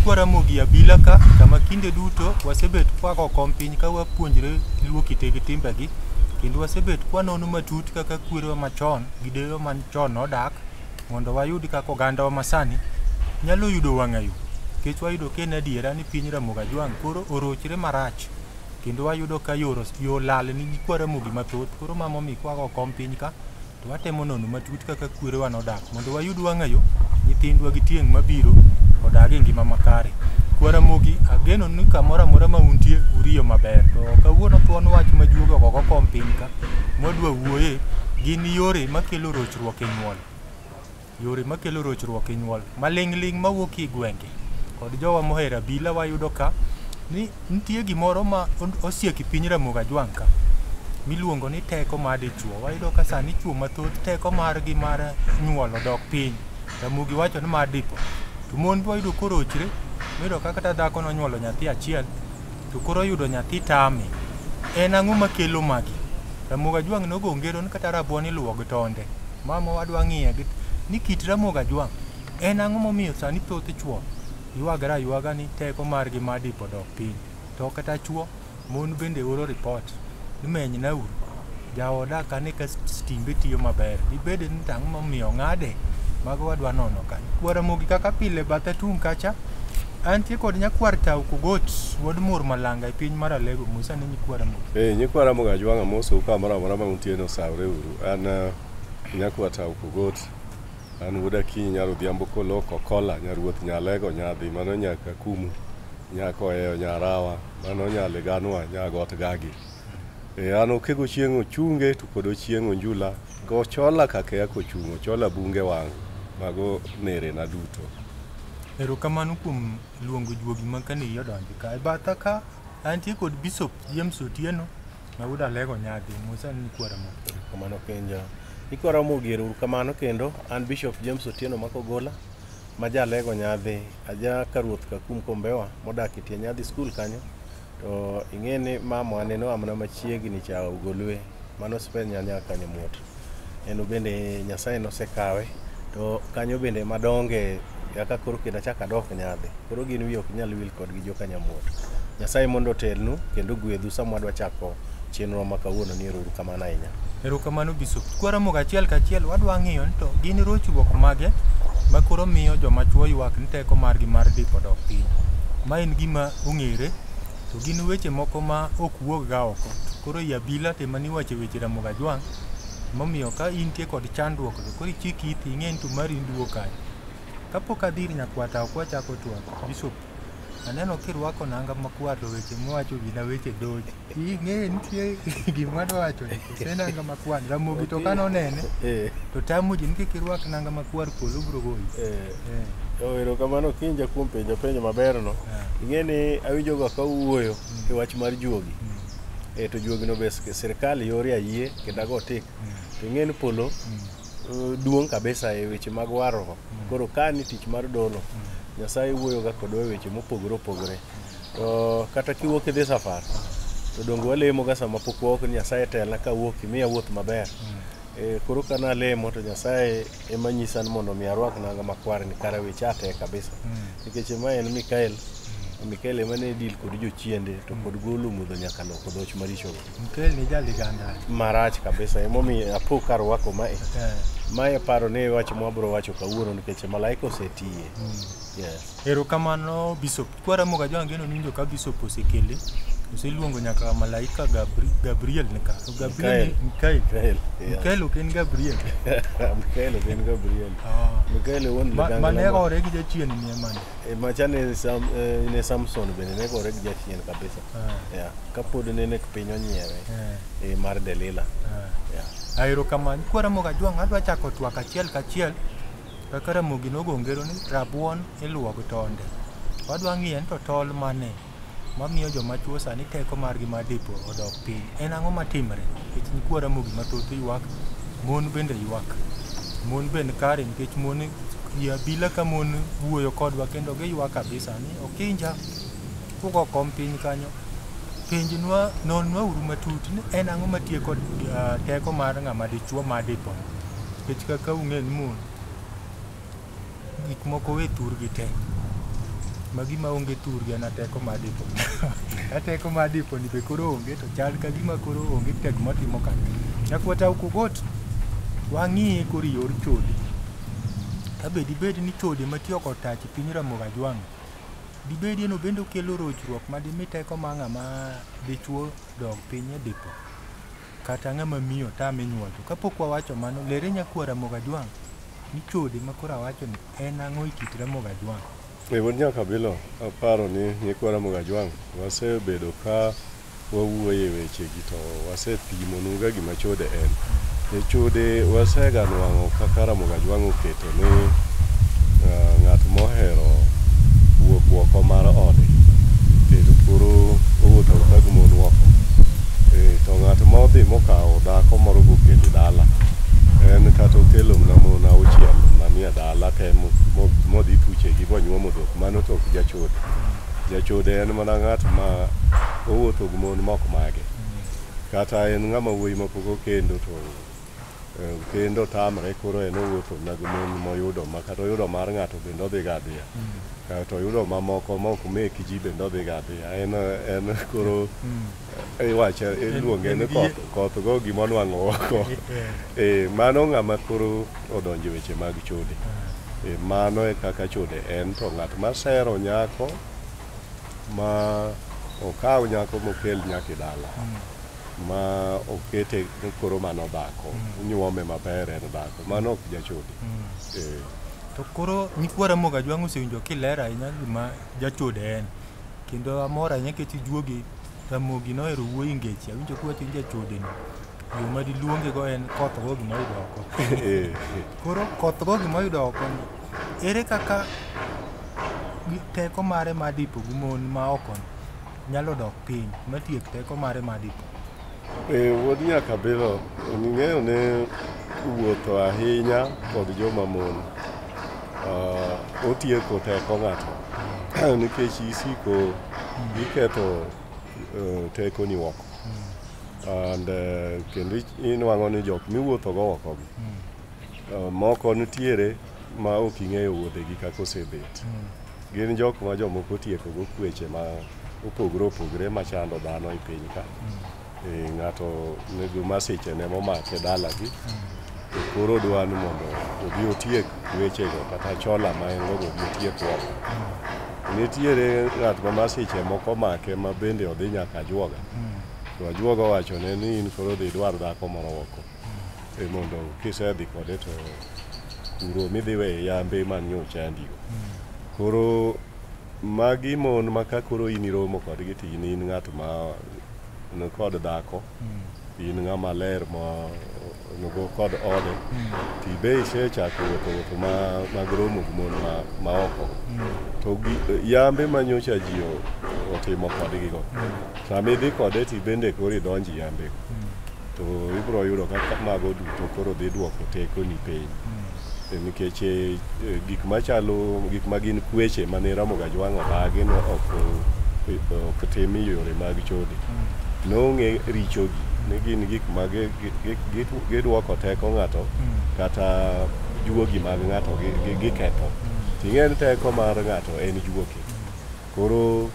Nyikwara mogi abila ka kama kinde duto wasebet kwako kom piny ka wapuonjre luwo kitegi timbegi kendo wasebet kwanono matut kaka kwerewa machon gi deyewa machon nodak mondo wayud kaka ogandawa masani nyalo yudo wang'ayo. Nikech wayudo ka en adiera ni piny Ramogi Ajwang' koro orochre marach kendo wayudo ka yo lal ni Nyikwara mogi mathoth. Koro mamomiyo kwako kom piny ka to watemo nono matut kaka kwerewa nodak mondo wayud wang'ayo nyithindwa gi tieng' mabiro odag e ngima makare. Kwara mogi ageno ni kamoro amora ma untie uriyo maber. To kawuono thuon wach majuogo oko kom piny ka mwadwa wuoye gin yore makelo rochruok e nyuol. Yore makelo rochruok e nyuol maling' mawuok e gwenge kod jowa mohero abila wayudo ka ni nitie gimoro ma osiek piny Ramogi Ajwang' ka miluongo ni teko mar dichuo. Wayudo ka sani chuo mathoth teko margi mar nyuol odok piny. Ramogi wacho ni mar dipo. To mon wayudo korochre. Wayudo ka kata dhako nonyuolo nyathi achiel to koro yudo nyathi tame. En ang'o makelo magi? Ramogi Ajwang' nogo ngero ni kata rabuon iluwo gi tonde. Mama wadwa ng'iye ni kit Ramogi Ajwang' en ang'o momiyo sani thoth chuo ywagre aywaga ni teko margi mar dipo dok piny. To kata chuo mon bende oro ripot ni menynauru jaoda kane ka stimbe tiyo maber. Dibed ni ang'o momiyo ng'ade? Mago wadwa nono ka. Kwara mogi kaka pile bathe tung kacha antie kod nyakwar tau kugot wuod mur malanga e piny mar Alego Musa ni Nyikwara mogi. Nyikwara Ramogi Ajwang' amoso kamoro amora ma untie no sawre uru. An nyakwar tau kugot. An wuod Akinyi nyarudhiambo koloko kola nyaruoth nyalego nyadhi mano nyaka kumu nyako eyo nyarawa mano nyale ganwa nyagot gagi. An okego chieng' ochunge to kod chieng' onjula go chola kake akochungo chola bunge wang' mago nere na duto. Erokamano kuom luongo juogi ma kane yodonjo ka e batha ka antie kod Bishop James Otieno ma wuod Alego nyadhi Musa ni Nyikwara mogi. Kamano Okinja Nyikwara mogi erokamano kendo an Bishop James Otieno Makogola ma jalego nyadhi aja karuoth kakum Kombewa modak e tie nyadhi skul kanyo. To ing'eni mama aneno amna machiegni cha ugolwe mano spen nyanya kanyo muot. En bende Nyasaye nosekawe to kanyo bende madonge kaka koro kenda chaka dok nyadhi. Koro gin wi ok nyal wil kod gi joka nyamuot. Nyasaye mondo telnu kendo gwedhu sama wadwa chako chenro ma kawuono ni erokamano ahinya. Erokamano Bishop. Kwara mogi achiel kachiel wadwa ng'iyo ni to gin rochruok mage ma koro miyo joma chuo ywak ni teko margi mar dipo dok piny. Ma en gima ong'ere to gin weche moko ma ok wuog ga oko. Koro yabila tema ni wache weche Ramogi Ajwang' momiyo ka intie kod chandruok to koro chik ithi ing'eni to mari nduo kanyo. Kapok adhir nyakwar tau kwa chako twak Bishop aneno kirwako nanga makwar to weche mwacho gina weche doji. Ing'e nitie gima dwacho ni nanga makwar Ramogi to kanonene to tamu ji nikech kirwak nanga makwar polo bro goyi. Erokamano Okinja kuom penjo maberno. Ing'eni awinjoga ka wuoyo e wach mar juogi. To juogi no bes sirkal yore ayie kendo ago tik. To ing'eni polo duong' kabisa e weche mag waro. Koro kani tich mar dolo Nyasaye wuoyoga kodwa e weche mopogore opogore. To kata kiwuok idhi safar to dongo walemoga sama pok wawuok ni Nyasaye telna ka wuok imiya wuoth maber. Koro kana lemo to Nyasaye ema nyisa ni mondo mi arwak nanga makwar ni kara weche atek kabisa. Nikech ma en Makelo ema ne dil kod jochiende to kod golo mudho nyaka loko dhoch maricho. Makelo ni jaliganda marach kabisa emomiyo apo kar wako mae paro ne wach mwabro wacho kawuono nikech malaika osetiye. Yes. Erokamano Bishop. Kwara Ramogi Ajwang' geno ninjo ka Bishop osekele oseluongo nyaka malaika Gabriel nika. Makelo ken Gabriel. Makelo ken Gabriel. Makelo won leganga. Mane gore gi jachien ni emane. Machane ne Samson bende ne gore gi jachien kabisa. Yeah. Kapod ne piny onyiewe mar Delila. Yeah. Erokamano Kwara Ramogi Ajwang' adwa chako twak achiel kachiel kaka Ramogi nogo ngero ni rabuon iluwo gi tonde. Wadwa ng'iye to tol mane mamiyo joma chuo sani teko margi mar dipo odok piny. En ang'o matimre? Nikech Nyikwara Ramogi mathoth ywak, mon bende ywak. Mon bende kare nikech mon yabila ka mon wuoyo kodwa kendo giywak kabisa ni Okinja kugo kom piny kanyo. Penjnwa nonwa uru matut ni en ang'o matie kod teko mar ng'ama dichuo mar dipo. Nikech kaka ung'e ni mon gik moko we thurgi te. ma gima onge thurgi en teko mar dipo. Teko mar dipo ni be koro onge to chal ka gima koro onge tek matimo ka. Nyakwata Ukogot wang'iye koro yor chode. Kabe dibed ni chode matiyo kod tach piny Ramogi Ajwang'. Dibed no bende kelo rochruok ma dimi teko ma ng'ama dichuo dog piny e dipo. Kata ng'ama miyo tame nyuol. To kapok wawacho mano, lere nyakwa Ramogi Ajwang' ni chode ma koro awacho ni en ang'o e kit Ramogi Ajwang'. Wuod nyaka bilo aparo ni nyikwa Ramogi Ajwang' wasebedo ka wawuoye wechegi to wasepimo nuga gima chode en. E chode wasega nwang'o kaka Ramogi Ajwang' oketo ni ng'at mohero wuok oko mar ode kendo koro owuotho ka gimon oko. To ng'at modhi mokawo dhako moro gokelo dala en kata okelo mana mon auchiel manie dala te modhi thuchegi monyuomo dhok, mano to ok jachode. Jachode en mana ng'at ma owuotho gi mon mok mage, kata en ng'ama wuoyi mapok okendo to kendo tamre koro en owuotho na gi mon moyudo ma kata oyudo mar ng'ato bende odhi ga adhiya, kata oyudo mamoko mok meki ji bende odhi ga adhiya. En koro iwacho iluonge ni koth go gima onwang'o oko. Mano ng'ama koro odonjo weche mag chode. Mano e kaka chode en. To ng'at ma sero nyako ma okaw nyako mokel nyaka dala ma okete koro mano dhako, nyuome maber en dhako, mano ok jachode. To koro nyikwa Ramogi Ajwang' osewinjo kilera ahinya gima jachode en, kendo amor ahinya kech juogi Ramogi nohero wuoyi ngeche. Awinjo kuwacho ni jachode ni yo ma diluonge go en koth go gima oyudo oko. Koro koth go gima oyudo oko ni ere kaka teko mare ma dipo gi mon ma oko nyalo dok piny matiek teko mare ma dipo. Wuod nyaka bilo ng'eyo ne wuotho ahinya kod joma mon otieko teko ng'ato nikech isiko iketho teko ni oko. And kendo inwang'o ni jok miwuotho go oko gi moko nitiere ma ok ing'eyo wuodhegi kaka osebet. Gin jok ma jomoko tieko go kweche ma opogore machando dhano e piny ka. Ng'ato nego masiche ne momake dalagi to koro dwa ni mondo obi otiek wechego kata chola ma en gogo obi otiek oko. Nitiere ng'at ma masiche moko make ma bende odhi nyaka ajuoga. To ajuoga wachone ni in koro dhi dwar dhako moro oko mondo kisedhi kode to kuro midhi we yambe man nyo chandigo. Koro magi mon ma ka koro in iromo kodgi to in ng'at ma kod dhako, in ng'ama ler ma nugo kod ode, ti be isechako wuotho mag romo gi mon ma oko. To yambe manyocha ji otimo kodgi go, sama idhi kode ti bende koro idonji yambe to ibiro yudo kaka mago duto koro dhi duoko teko ni piny. Nikech gik ma gin kweche mane Ramogi Ajwang' odagi no ok timi yore mag chode. Nong'e richogi ni gin gik ma giduoko teko ng'ato kata juogi mag ng'ato giketho. Ting'e ni teko mar ng'ato en juogi. Koro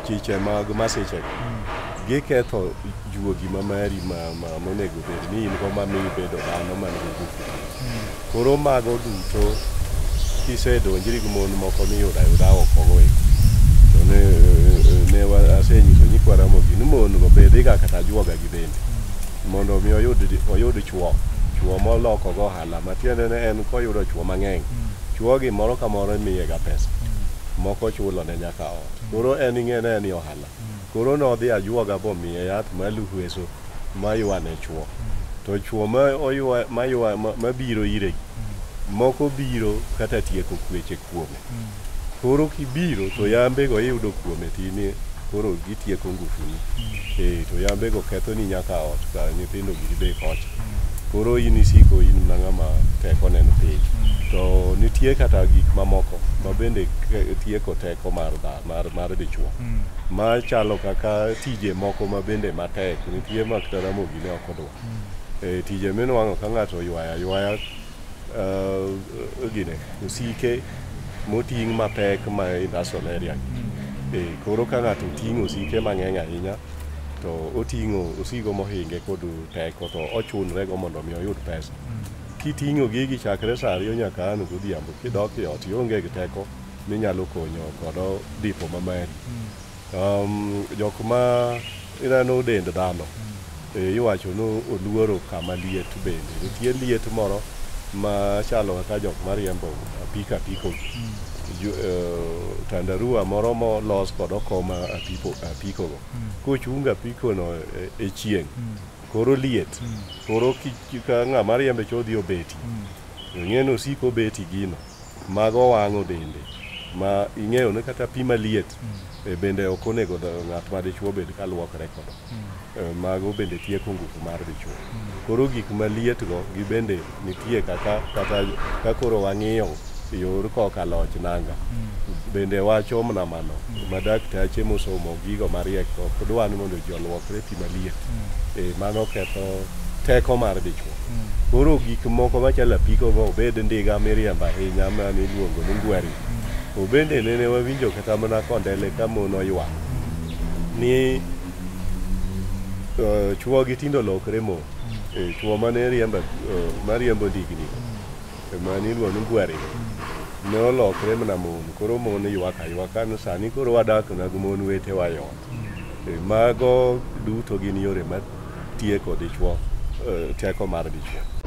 chiche mag masiche giketho juogi ma mari monego bed ni in go mamiyi bedo dhano man gi ngufu. Koro mago duto kisedonjri gi mon moko miyudo ayuda oko go eko. To ne asenyiso nyikwa Ramogi ni mon go bedhi ga kata ajuoga gi bende mondo mi oyud chuo moloko go ohala, matiende ne en koyudo chuo mang'eny, chuo gi moro ka moro miye ga pesa, moko chulo ne nyaka ot. Koro en ing'e ni ohala. Koro nodhi ajuoga bo miye yath maluhweso maywane chuo. To chuo mabiro iregi moko biro kata tieko kweche kuome. Koro kibiro to yambe go iyudo kuome tini koro gitieko ngufuni. To yambe go ketho ni nyaka ot ka nyithindo gibe kocha. Koro in isiko in ng'ama teko neno piny. To nitie kata gik mamoko ma bende tieko teko mar dichuo. Ma chalo kaka tije moko ma bende matek nitie ma kata Ramogi ne ok odwa. Tije minwang'o ka ng'ato ywaya gine usike moting' mapek ma industrial area. Koro ka ng'ato ting'o osike mang'eny ahinya, to oting'o osigo mohinge kod teko, to ochunrego mondo mi oyud pesa. Kiting'o gigi chakre sa 2 nyaka 4 godhiambo, kidok e ot ionge gi teko minyalo konyo kodo dipo mamari. Jok ma ineno dend dhano, iwacho no oluoro kama liet bende. Nitie liet moro ma chalo kaka jok mariembo apiko. Tandarua moro molos kod okoma apikogo. Kochunga apikono e chieng', koro liet. Koro ka ng'ama riembe chodhi obeti. Ing'eno osiko beti gino. Mago wang'o dende. Ma ing'eyo ni kata pi maliet bende ok onego ng'at ma dichuo bed ka luokre kodo. Mago bende tieko ngufu mar dichuo. Koro gik maliet go gibende nitie kata ka koro wang'iyo yor koka loch nanga. Bende wacho mna mano. Ma daktache mosomo gigo mariek ok dwa ni mondo ji oluokre pi maliet. Mano ketho teko mar dichuo. Koro gik moko machalo apiko go obed ndiga miriembo ahinya ma iluongo ni ngweri. Bende nene wawinjo kata mana kondele ka mon oywak ni chuo gi tindo lokre mo. Chuo mane mariembo ndigni mane iluongo ni ngweri ne olokre mana mon. Koro mon ywak aywaka ni sani koro wadak na gi mon wetewa e ot. Mago duto gin yore ma tieko dichuo, teko mar dichuo.